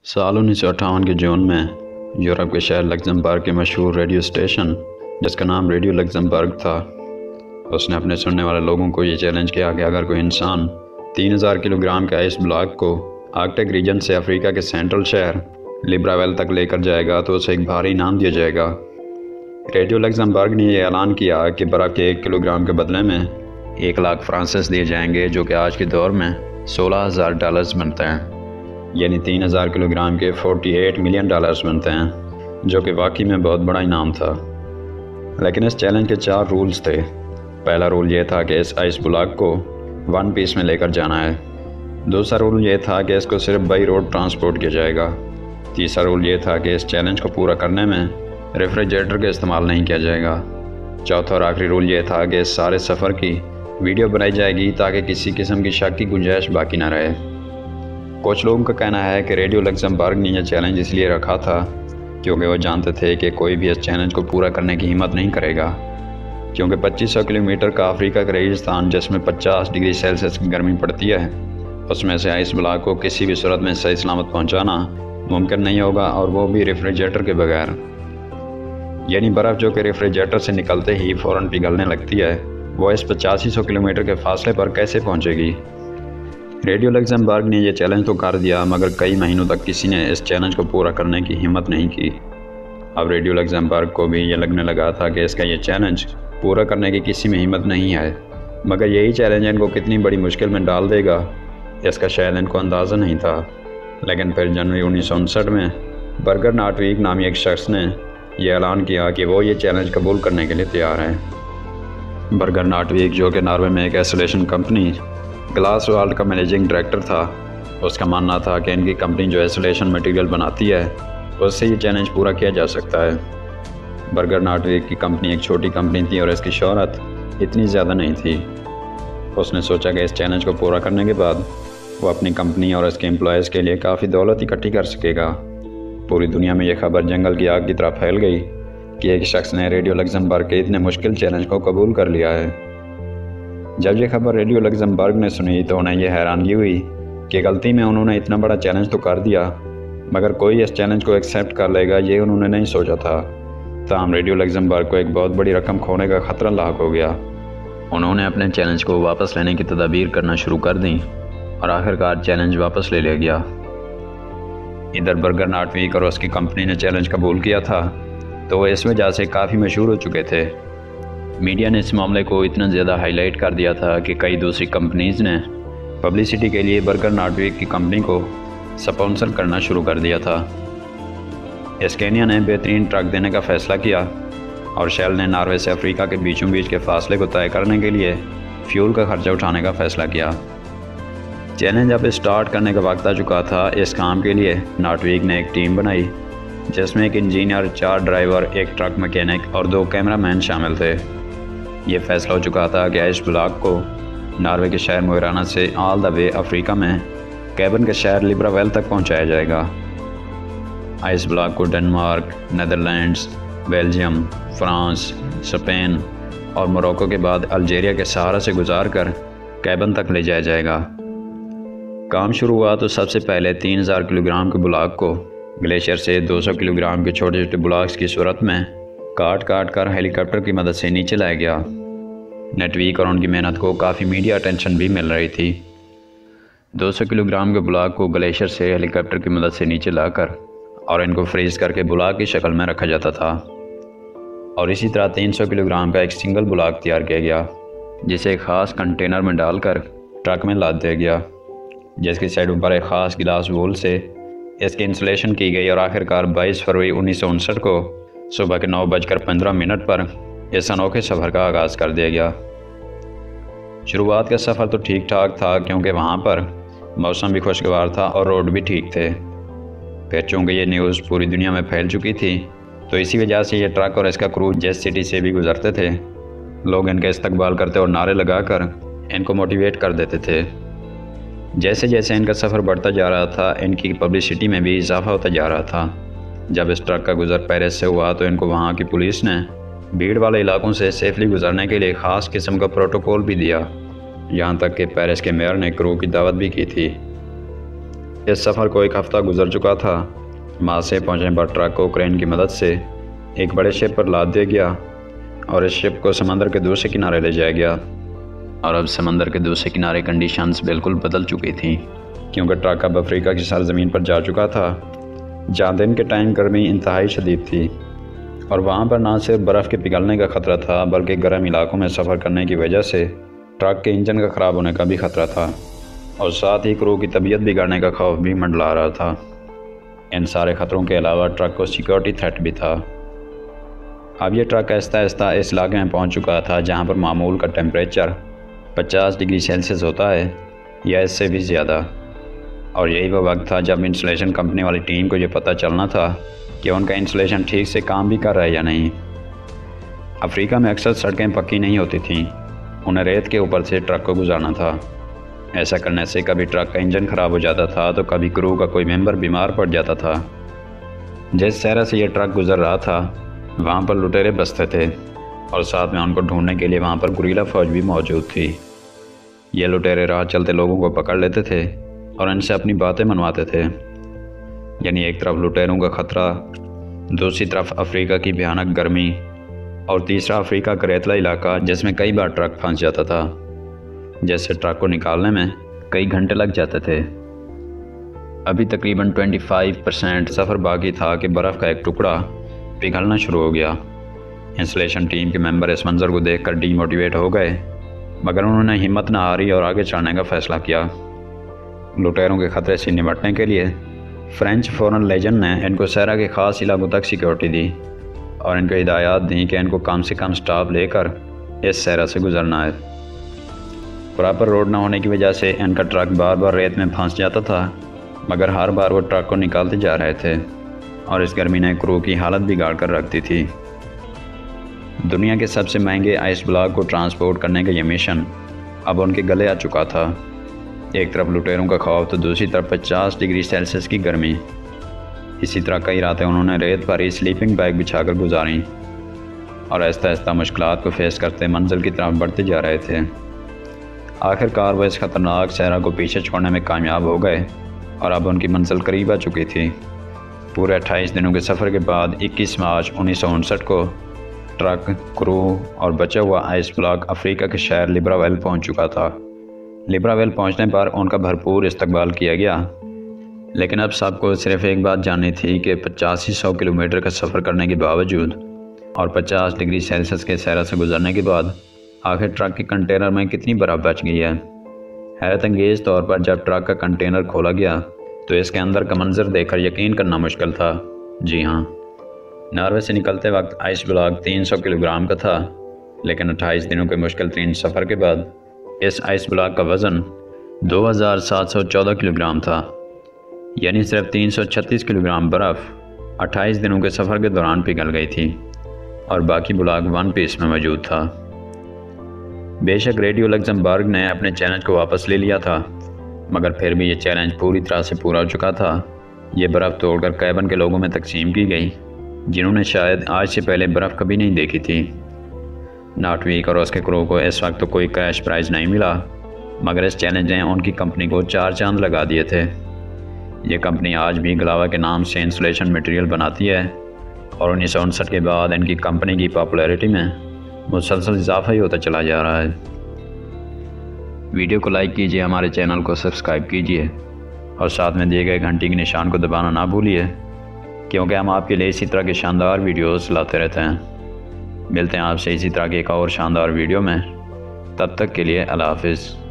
साल 1958 के जून में यूरोप के शहर लक्ज़मबर्ग के मशहूर रेडियो स्टेशन, जिसका नाम रेडियो लक्ज़मबर्ग था, उसने अपने सुनने वाले लोगों को ये चैलेंज किया कि अगर कोई इंसान 3000 किलोग्राम के आइस ब्लॉक को आर्कटिक रीजन से अफ्रीका के सेंट्रल शहर लिब्रावेल तक लेकर जाएगा तो उसे एक भारी इनाम दिया जाएगा। रेडियो लक्ज़मबर्ग ने यह ऐलान किया कि बर्फ़ के 1 किलोग्राम के बदले में 1 लाख फ्रांसिस दिए जाएंगे, जो कि आज के दौर में $16,000 बनते हैं, यानी 3000 किलोग्राम के $48 मिलियन बनते हैं, जो कि वाकई में बहुत बड़ा इनाम था। लेकिन इस चैलेंज के 4 रूल्स थे। पहला रूल ये था कि इस आइस ब्लॉक को 1 पीस में लेकर जाना है। दूसरा रूल ये था कि इसको सिर्फ बाई रोड ट्रांसपोर्ट किया जाएगा। तीसरा रूल ये था कि इस चैलेंज को पूरा करने में रेफ्रिजरेटर का इस्तेमाल नहीं किया जाएगा। चौथा और आखिरी रूल ये था कि इस सारे सफ़र की वीडियो बनाई जाएगी ताकि किसी किस्म की शक की गुंजाइश बाकी ना रहे। कुछ लोगों का कहना है कि रेडियो लक्ज़मबर्ग ने यह चैलेंज इसलिए रखा था क्योंकि वो जानते थे कि कोई भी इस चैलेंज को पूरा करने की हिम्मत नहीं करेगा, क्योंकि 2500 किलोमीटर का अफ्रीका का रेगिस्तान, जिसमें 50 डिग्री सेल्सियस की गर्मी पड़ती है, उसमें से आइस ब्लॉक को किसी भी सूरत में सही सलामत पहुंचाना मुमकिन नहीं होगा, और वो भी रेफ्रिजरेटर के बगैर। यानी बर्फ़ जो कि रेफ्रिजरेटर से निकलते ही फ़ौरन पिघलने लगती है, वो इस 8500 किलोमीटर के फासले पर कैसे पहुंचेगी। रेडियो लक्ज़मबर्ग ने यह चैलेंज तो कर दिया, मगर कई महीनों तक किसी ने इस चैलेंज को पूरा करने की हिम्मत नहीं की। अब रेडियो लक्ज़मबर्ग को भी ये लगने लगा था कि इसका ये चैलेंज पूरा करने की किसी में हिम्मत नहीं है, मगर यही चैलेंज इनको कितनी बड़ी मुश्किल में डाल देगा, इसका शायद इनको अंदाज़ा नहीं था। लेकिन फिर जनवरी 1959 में बर्गर नाटविक नामी एक शख्स ने यह ऐलान किया कि वो ये चैलेंज कबूल करने के लिए तैयार है। बर्गर नाटविक, जो कि नॉर्वे में एक आइसोलेशन कंपनी ग्लास वर्ल्ड का मैनेजिंग डायरेक्टर था, उसका मानना था कि इनकी कंपनी जो आइसोलेशन मटेरियल बनाती है उससे ये चैलेंज पूरा किया जा सकता है। बर्गर नाटविक की कंपनी एक छोटी कंपनी थी और इसकी शोहरत इतनी ज़्यादा नहीं थी। उसने सोचा कि इस चैलेंज को पूरा करने के बाद वो अपनी कंपनी और इसके एम्प्लॉयज़ के लिए काफ़ी दौलत इकट्ठी कर सकेगा। पूरी दुनिया में यह खबर जंगल की आग की तरह फैल गई कि एक शख्स ने रेडियो लक्ज़मबर्ग के इतने मुश्किल चैलेंज को कबूल कर लिया है। जब यह खबर रेडियो लक्ज़मबर्ग ने सुनी तो उन्हें यह हैरानगी हुई कि गलती में उन्होंने इतना बड़ा चैलेंज तो कर दिया, मगर कोई इस चैलेंज को एक्सेप्ट कर लेगा ये उन्होंने नहीं सोचा था। ताहम रेडियो लक्ज़मबर्ग को एक बहुत बड़ी रकम खोने का ख़तरा लाक हो गया। उन्होंने अपने चैलेंज को वापस लेने की तदाबीर करना शुरू कर दी और आखिरकार चैलेंज वापस ले लिया गया। इधर बर्गर नाटविक और उसकी कंपनी ने चैलेंज कबूल किया था तो वो इस वजह से काफ़ी मशहूर हो चुके थे। मीडिया ने इस मामले को इतना ज़्यादा हाईलाइट कर दिया था कि कई दूसरी कंपनीज़ ने पब्लिसिटी के लिए बर्गर नाटविक की कंपनी को स्पॉन्सर करना शुरू कर दिया था। स्कैनिया ने बेहतरीन ट्रक देने का फ़ैसला किया और शेल ने नॉर्वे से अफ्रीका के बीचों बीच के फासले को तय करने के लिए फ्यूल का खर्चा उठाने का फ़ैसला किया। चैलेंज अब स्टार्ट करने का वक्त आ चुका था। इस काम के लिए नाटविक ने एक टीम बनाई जिसमें एक इंजीनियर, 4 ड्राइवर, एक ट्रक मैकेनिक और 2 कैमरामैन शामिल थे। ये फैसला हो चुका था कि आइस ब्लॉक को नॉर्वे के शहर मोइराना से ऑल द वे अफ्रीका में कैबन के शहर लिब्रावेल तक पहुंचाया जाएगा। आइस ब्लॉक को Denmark, Netherlands, Belgium, France, Spain और मोरक्को के बाद अल्जीरिया के सहारा से गुजार कर कैबन तक ले जाया जाएगा। काम शुरू हुआ तो सबसे पहले 3000 किलोग्राम के ब्लॉक को ग्लेशियर से 200 किलोग्राम के छोटे छोटे ब्लॉक्स की सूरत में काट कर हेलीकॉप्टर की मदद से नीचे लाया गया। नाटविक और उनकी मेहनत को काफ़ी मीडिया अटेंशन भी मिल रही थी। 200 किलोग्राम के ब्लॉक को ग्लेशियर से हेलीकॉप्टर की मदद से नीचे लाकर और इनको फ्रीज करके ब्लॉक की शक्ल में रखा जाता था, और इसी तरह 300 किलोग्राम का एक सिंगल ब्लॉक तैयार किया गया जिसे एक ख़ास कंटेनर में डालकर ट्रक में लाद दिया गया, जिसकी साइडों पर एक ख़ास गिलास वूल से इसकी इंसुलेशन की गई। और आखिरकार 22 फरवरी 1959 को सुबह के 9:15 पर इस अनोखे सफ़र का आगाज़ कर दिया गया। शुरुआत का सफ़र तो ठीक ठाक था क्योंकि वहाँ पर मौसम भी खुशगवार था और रोड भी ठीक थे। फिर चूँकि ये न्यूज़ पूरी दुनिया में फैल चुकी थी तो इसी वजह से ये ट्रक और इसका क्रू जिस सिटी से भी गुजरते थे, लोग इनका इस्तकबाल करते और नारे लगाकर इनको मोटिवेट कर देते थे। जैसे जैसे इनका सफ़र बढ़ता जा रहा था, इनकी पब्लिसिटी में भी इजाफा होता जा रहा था। जब इस ट्रक का गुज़र पेरिस से हुआ तो इनको वहाँ की पुलिस ने भीड़ वाले इलाकों से सेफली गुजरने के लिए ख़ास किस्म का प्रोटोकॉल भी दिया। यहाँ तक कि पेरिस के मेयर ने क्रू की दावत भी की थी। इस सफ़र को 1 हफ़्ता गुजर चुका था। मासे पहुँचने पर ट्रक को क्रेन की मदद से एक बड़े शिप पर लाद दिया गया और इस शिप को समंदर के दूसरे किनारे ले जाया गया। और अब समंदर के दूसरे किनारे कंडीशंस बिल्कुल बदल चुकी थी, क्योंकि ट्रक अब अफ्रीका की सरजमीन पर जा चुका था, जहाँ दिन के टाइम गर्मी इंतहाई शदीद थी और वहाँ पर ना सिर्फ बर्फ़ के पिघलने का ख़तरा था, बल्कि गर्म इलाकों में सफ़र करने की वजह से ट्रक के इंजन का ख़राब होने का भी ख़तरा था और साथ ही क्रू की तबीयत बिगड़ने का खौफ भी मंडला रहा था। इन सारे ख़तरों के अलावा ट्रक को सिक्योरिटी थ्रेट भी था। अब यह ट्रक आहिस्ता आहिस्ता इस इलाके में पहुंच चुका था जहां पर मामूल का टेम्परेचर 50 डिग्री सेल्सियस होता है या इससे भी ज़्यादा। और यही वो वक्त था जब इंस्टॉलेशन कंपनी वाली टीम को ये पता चलना था कि उनका इंस्टॉलेशन ठीक से काम भी कर रहा है या नहीं। अफ्रीका में अक्सर सड़कें पक्की नहीं होती थीं, उन्हें रेत के ऊपर से ट्रक को गुजारना था। ऐसा करने से कभी ट्रक का इंजन ख़राब हो जाता था तो कभी क्रू का कोई मेंबर बीमार पड़ जाता था। जिस शहर से ये ट्रक गुजर रहा था वहाँ पर लुटेरे बसते थे और साथ में उनको ढूंढने के लिए वहाँ पर गुरीला फ़ौज भी मौजूद थी। ये लुटेरे राह चलते लोगों को पकड़ लेते थे और इनसे अपनी बातें मनवाते थे। यानी एक तरफ लुटेरों का ख़तरा, दूसरी तरफ अफ्रीका की भयानक गर्मी और तीसरा अफ्रीका का रेतला इलाका जिसमें कई बार ट्रक फंस जाता था, जैसे ट्रक को निकालने में कई घंटे लग जाते थे। अभी तकरीबन 25% सफ़र बाकी था कि बर्फ़ का एक टुकड़ा पिघलना शुरू हो गया। इंस्टॉलेशन टीम के मेंबर इस मंज़र को देखकर डीमोटिवेट हो गए, मगर उन्होंने हिम्मत न हारी और आगे चढ़ने का फ़ैसला किया। लुटेरों के ख़तरे से निपटने के लिए फ्रेंच फॉरेन लेजेंड ने इनको सहरा के ख़ास इलाकों तक सिक्योरिटी दी और इनको हिदायत दी कि इनको कम से कम स्टाफ लेकर इस सहरा से गुजरना है। प्रॉपर रोड न होने की वजह से इनका ट्रक बार बार रेत में फंस जाता था, मगर हर बार वो ट्रक को निकालते जा रहे थे और इस गर्मी ने क्रू की हालत बिगाड़ कर रख दी थी। दुनिया के सबसे महंगे आइस ब्लॉक को ट्रांसपोर्ट करने का ये मिशन अब उनके गले आ चुका था। एक तरफ लुटेरों का खौफ तो दूसरी तरफ 50 डिग्री सेल्सियस की गर्मी। इसी तरह कई रातें उन्होंने रेत पर ही स्लीपिंग बैग बिछाकर गुजारी और आहिस्ता आहिस्ता मुश्किलात को फेस करते मंजिल की तरफ बढ़ते जा रहे थे। आखिरकार वह इस ख़तरनाक सहरा को पीछे छोड़ने में कामयाब हो गए और अब उनकी मंजिल करीब आ चुकी थी। पूरे 28 दिनों के सफ़र के बाद 21 मार्च 1959 को ट्रक, क्रू और बचा हुआ आइस ब्लॉक अफ्रीका के शहर लिब्राविल पहुंच चुका था। लिब्राविल पहुंचने पर उनका भरपूर इस्तकबाल किया गया, लेकिन अब सबको सिर्फ एक बात जाननी थी कि 8500 किलोमीटर का सफ़र करने के बावजूद और 50 डिग्री सेल्सियस के सहरा से गुजरने के बाद आखिर ट्रक के कंटेनर में कितनी बर्फ़ बच गई है। हैरत अंगेज़ तौर पर जब ट्रक का कंटेनर खोला गया तो इसके अंदर का मंजर देखकर यकीन करना मुश्किल था। जी हाँ, नॉर्वे से निकलते वक्त आइस ब्लॉक 300 किलोग्राम का था, लेकिन 28 दिनों के मुश्किल तरीन सफ़र के बाद इस आइस ब्लॉक का वज़न 2714 किलोग्राम था। यानी सिर्फ 336 किलोग्राम बर्फ़ 28 दिनों के सफ़र के दौरान पिघल गई थी और बाकी ब्लॉक वन पीस में मौजूद था। बेशक रेडियो लग्जमबर्ग ने अपने चैलेंज को वापस ले लिया था, मगर फिर भी ये चैलेंज पूरी तरह से पूरा हो चुका था। ये बर्फ़ तोड़कर कैबन के लोगों में तकसीम की गई, जिन्होंने शायद आज से पहले बर्फ़ कभी नहीं देखी थी। नॉटवीक और उसके क्रू को इस वक्त तो कोई क्रैश प्राइज़ नहीं मिला, मगर इस चैलेंज ने उनकी कंपनी को 4 चांद लगा दिए थे। ये कंपनी आज भी ग्लावा के नाम से इंसुलेशन मटेरियल बनाती है और 1959 के बाद इनकी कंपनी की पॉपुलैरिटी में मुसलसल इजाफा ही होता चला जा रहा है। वीडियो को लाइक कीजिए, हमारे चैनल को सब्सक्राइब कीजिए और साथ में दिए गए घंटी के निशान को दबाना ना भूलिए, क्योंकि हम आपके लिए इसी तरह के शानदार वीडियोस लाते रहते हैं। मिलते हैं आपसे इसी तरह के एक और शानदार वीडियो में। तब तक के लिए अल्लाह हाफ़िज़।